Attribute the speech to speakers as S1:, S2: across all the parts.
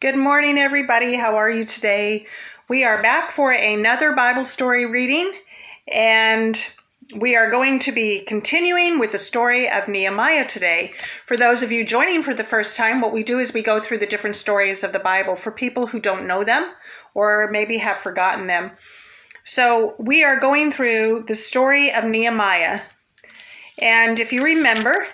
S1: Good morning, everybody. How are you today? We are back for another Bible story reading, and we are going to be continuing with the story of Nehemiah today. For those of you joining for the first time, what we do is we go through the different stories of the Bible for people who don't know them or maybe have forgotten them. So we are going through the story of Nehemiah. And if you remember,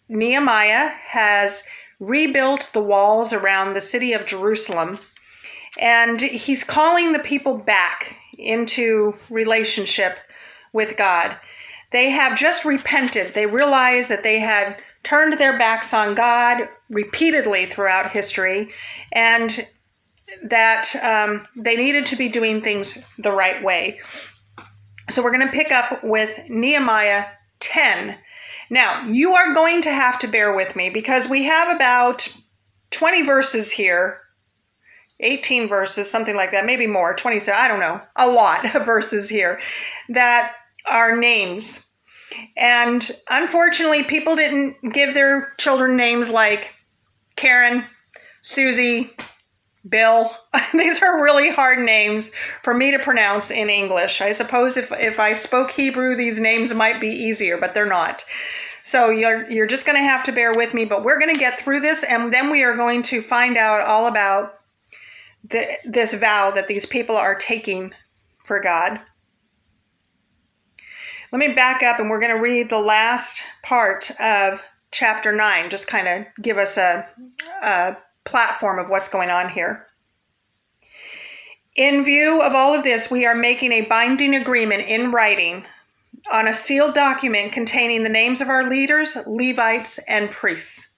S1: Nehemiah has rebuilt the walls around the city of Jerusalem, and he's calling the people back into relationship with God. They have just repented. They realized that they had turned their backs on God repeatedly throughout history, and that they needed to be doing things the right way. So we're going to pick up with Nehemiah 10. Now, you are going to have to bear with me because we have about 20 verses here, 18 verses, something like that, maybe more, 27, I don't know, a lot of verses here that are names. And unfortunately, people didn't give their children names like Karen, Susie, Bill. These are really hard names for me to pronounce in English. I suppose if I spoke Hebrew, these names might be easier, but they're not. So you're just going to have to bear with me, but we're going to get through this, and then we are going to find out all about this vow that these people are taking for God. Let me back up, and we're going to read the last part of chapter 9, just kind of give us a platform of what's going on here. In view of all of this, we are making a binding agreement in writing on a sealed document containing the names of our leaders, Levites, and priests.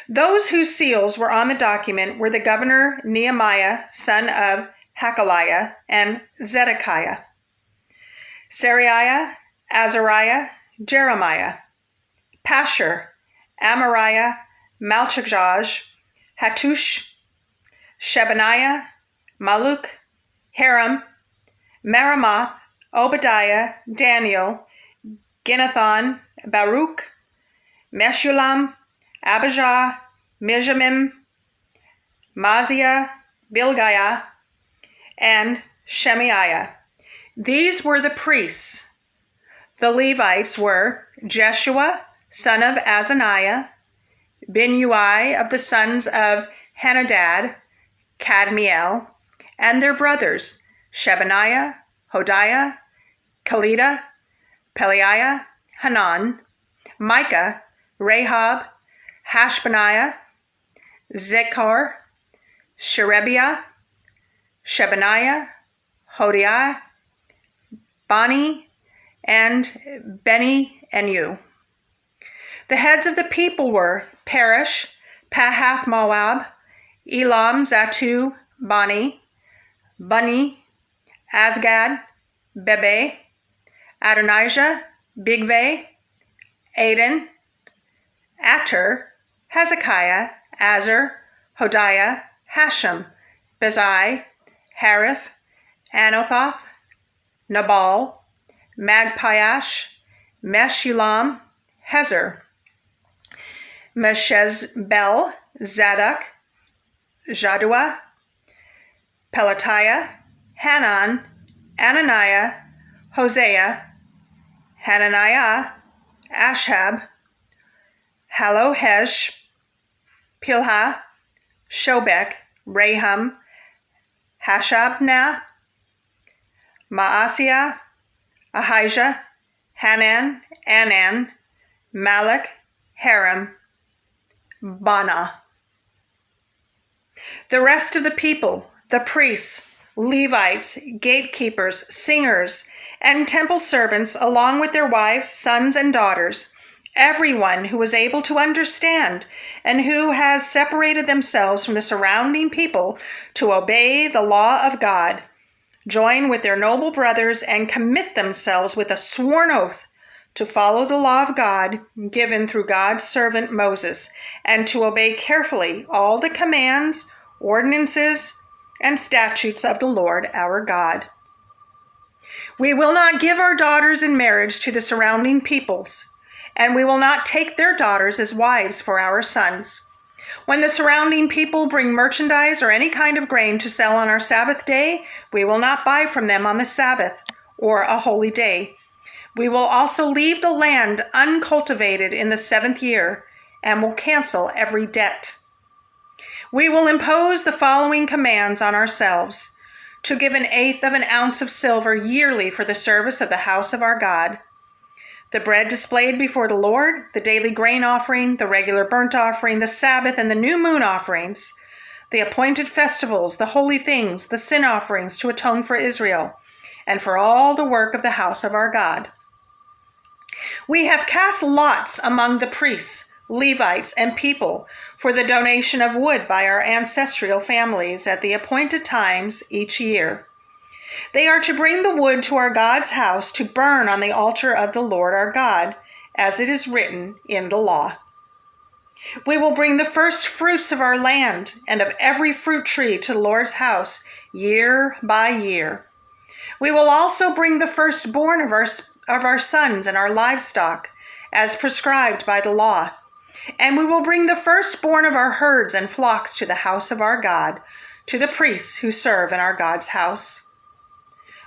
S1: Those whose seals were on the document were the governor Nehemiah, son of Hakaliah, and Zedekiah, Seraiah, Azariah, Jeremiah, Pashur, Amariah, Malchijah, Hattush, Shebaniah, Maluk, Haram, Meremoth, Obadiah, Daniel, Ginnathan, Baruch, Meshullam, Abijah, Mizamim, Maaziah, Bilgaiah, and Shemaiah. These were the priests. The Levites were Jeshua, son of Azaniah, Binui of the sons of Henadad, Kadmiel, and their brothers, Shebaniah, Hodiah, Kelida, Peliah, Hanan, Micah, Rahab, Hashbaniah, Zechar, Sherebiah, Shebaniah, Hodiah, Bani, and Beni-Enu. The heads of the people were Perish, Pahath Moab, Elam, Zatu, Bani, Asgad, Bebe, Adonijah, Bigvai, Aden, Ater, Hezekiah, Azar, Hodiah, Hashem, Bezai, Harith, Anathoth, Nabal, Magpiash, Meshullam, Hezer, Meshezbel, Zadok, Jaddua, Pelatiah, Hanan, Ananiah, Hosea, Hananiah, Ashab, Halohesh, Pilha, Shobek, Raham, Hashabnah, Maaseiah, Ahijah, Hanan, Anan, Malek, Haram, Bana. The rest of the people, the priests, Levites, gatekeepers, singers, and temple servants, along with their wives, sons, and daughters, everyone who was able to understand and who has separated themselves from the surrounding people to obey the law of God, join with their noble brothers and commit themselves with a sworn oath to follow the law of God given through God's servant Moses, and to obey carefully all the commands, ordinances, and statutes of the Lord our God. We will not give our daughters in marriage to the surrounding peoples, and we will not take their daughters as wives for our sons. When the surrounding people bring merchandise or any kind of grain to sell on our Sabbath day, we will not buy from them on the Sabbath or a holy day. We will also leave the land uncultivated in the 7th year and will cancel every debt. We will impose the following commands on ourselves: to give 1/8 of an ounce of silver yearly for the service of the house of our God. The bread displayed before the Lord, the daily grain offering, the regular burnt offering, the Sabbath and the new moon offerings, the appointed festivals, the holy things, the sin offerings to atone for Israel, and for all the work of the house of our God. We have cast lots among the priests, Levites, and people for the donation of wood by our ancestral families at the appointed times each year. They are to bring the wood to our God's house to burn on the altar of the Lord our God, as it is written in the law. We will bring the first fruits of our land and of every fruit tree to the Lord's house year by year. We will also bring the firstborn of our sons and our livestock, as prescribed by the law. And we will bring the firstborn of our herds and flocks to the house of our God, to the priests who serve in our God's house.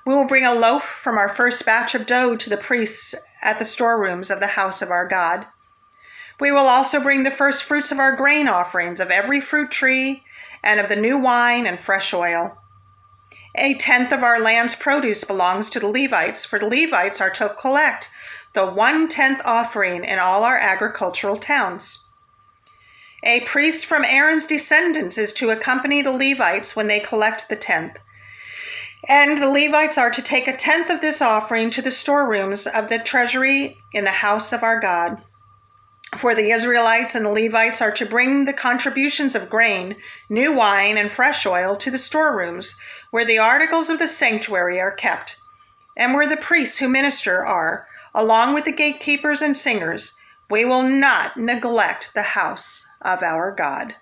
S1: We will bring a loaf from our first batch of dough to the priests at the storerooms of the house of our God. We will also bring the first fruits of our grain offerings of every fruit tree and of the new wine and fresh oil. 1/10 of our land's produce belongs to the Levites, for the Levites are to collect the 1/10 offering in all our agricultural towns. A priest from Aaron's descendants is to accompany the Levites when they collect the 10th. And the Levites are to take 1/10 of this offering to the storerooms of the treasury in the house of our God. For the Israelites and the Levites are to bring the contributions of grain, new wine, and fresh oil to the storerooms, where the articles of the sanctuary are kept, and where the priests who minister are, along with the gatekeepers and singers. We will not neglect the house of our God.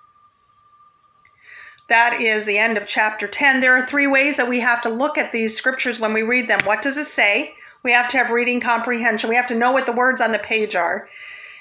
S1: That is the end of chapter 10. There are 3 ways that we have to look at these scriptures when we read them. What does it say? We have to have reading comprehension. We have to know what the words on the page are.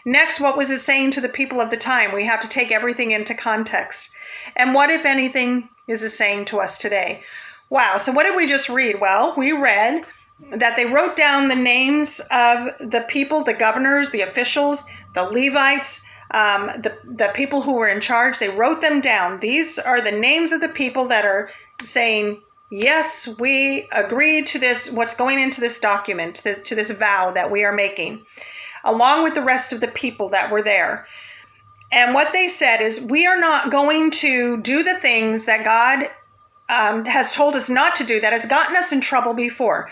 S1: Next, what was it saying to the people of the time? We have to take everything into context. And what, if anything, is it saying to us today? Wow, so what did we just read? Well, we read that they wrote down the names of the people, the governors, the officials, the Levites, the people who were in charge. They wrote them down. These are the names of the people that are saying, yes, we agree to this, what's going into this document, to this vow that we are making, along with the rest of the people that were there. And what they said is, we are not going to do the things that God has told us not to do, that has gotten us in trouble before.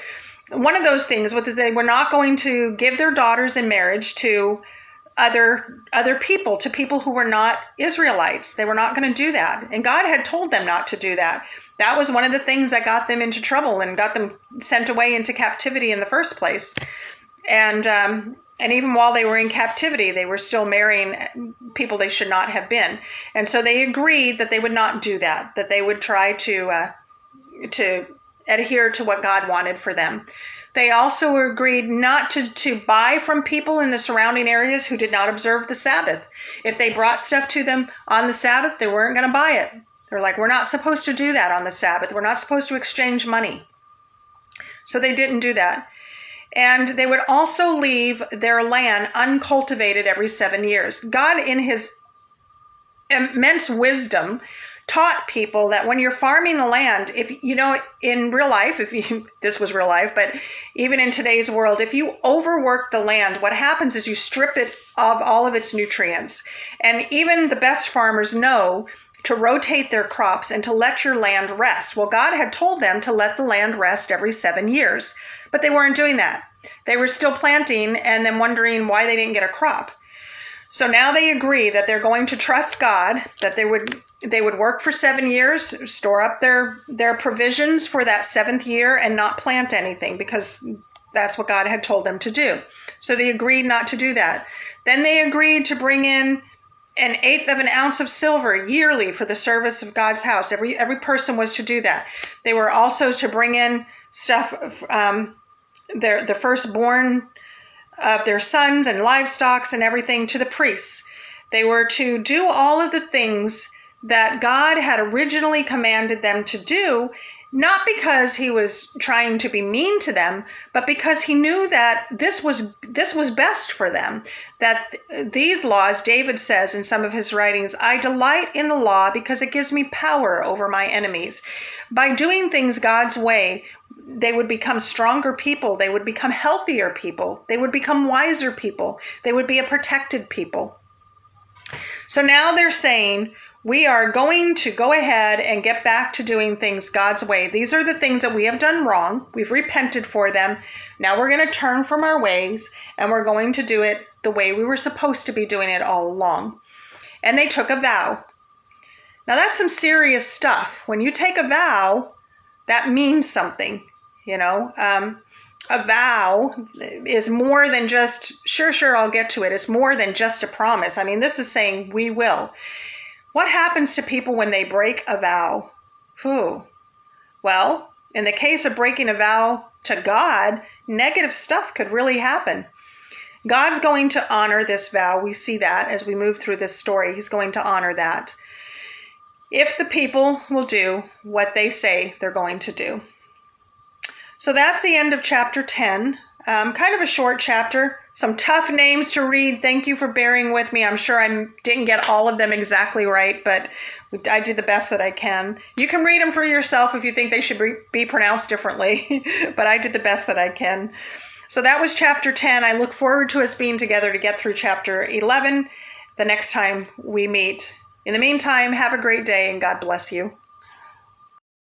S1: One of those things was that they were not going to give their daughters in marriage to other people, to people who were not Israelites. They were not going to do that. And God had told them not to do that. That was one of the things that got them into trouble and got them sent away into captivity in the first place. And even while they were in captivity, they were still marrying people they should not have been. And so they agreed that they would not do that, that they would try to adhere to what God wanted for them. They also agreed not to buy from people in the surrounding areas who did not observe the Sabbath. If they brought stuff to them on the Sabbath, they weren't going to buy it. They're like, we're not supposed to do that on the Sabbath. We're not supposed to exchange money. So they didn't do that. And they would also leave their land uncultivated every 7 years. God, in his immense wisdom, taught people that when you're farming the land, if you know, in real life, this was real life, but even in today's world, if you overwork the land, what happens is you strip it of all of its nutrients. And even the best farmers know to rotate their crops and to let your land rest. Well, God had told them to let the land rest every 7 years, but they weren't doing that. They were still planting and then wondering why they didn't get a crop. So now they agree that they're going to trust God, that they would work for 7 years, store up their provisions for that 7th year and not plant anything, because that's what God had told them to do. So they agreed not to do that. Then they agreed to bring in 1/8 of an ounce of silver yearly for the service of God's house. Every person was to do that. They were also to bring in stuff, the firstborn of their sons and livestock and everything to the priests. They were to do all of the things that God had originally commanded them to do, not because he was trying to be mean to them, but because he knew that this was best for them. That these laws, David says in some of his writings, I delight in the law because it gives me power over my enemies. By doing things God's way, they would become stronger people. They would become healthier people. They would become wiser people. They would be a protected people. So now they're saying, we are going to go ahead and get back to doing things God's way. These are the things that we have done wrong. We've repented for them. Now we're going to turn from our ways, and we're going to do it the way we were supposed to be doing it all along. And they took a vow. Now that's some serious stuff. When you take a vow, that means something, A vow is more than just, sure, I'll get to it. It's more than just a promise. I mean, this is saying we will. What happens to people when they break a vow? Well, in the case of breaking a vow to God, negative stuff could really happen. God's going to honor this vow. We see that as we move through this story. He's going to honor that if the people will do what they say they're going to do. So that's the end of chapter 10. Kind of a short chapter, some tough names to read. Thank you for bearing with me. I'm sure I didn't get all of them exactly right, but I did the best that I can. You can read them for yourself if you think they should be pronounced differently, but I did the best that I can. So that was chapter 10. I look forward to us being together to get through chapter 11 the next time we meet. In the meantime, have a great day and God bless you.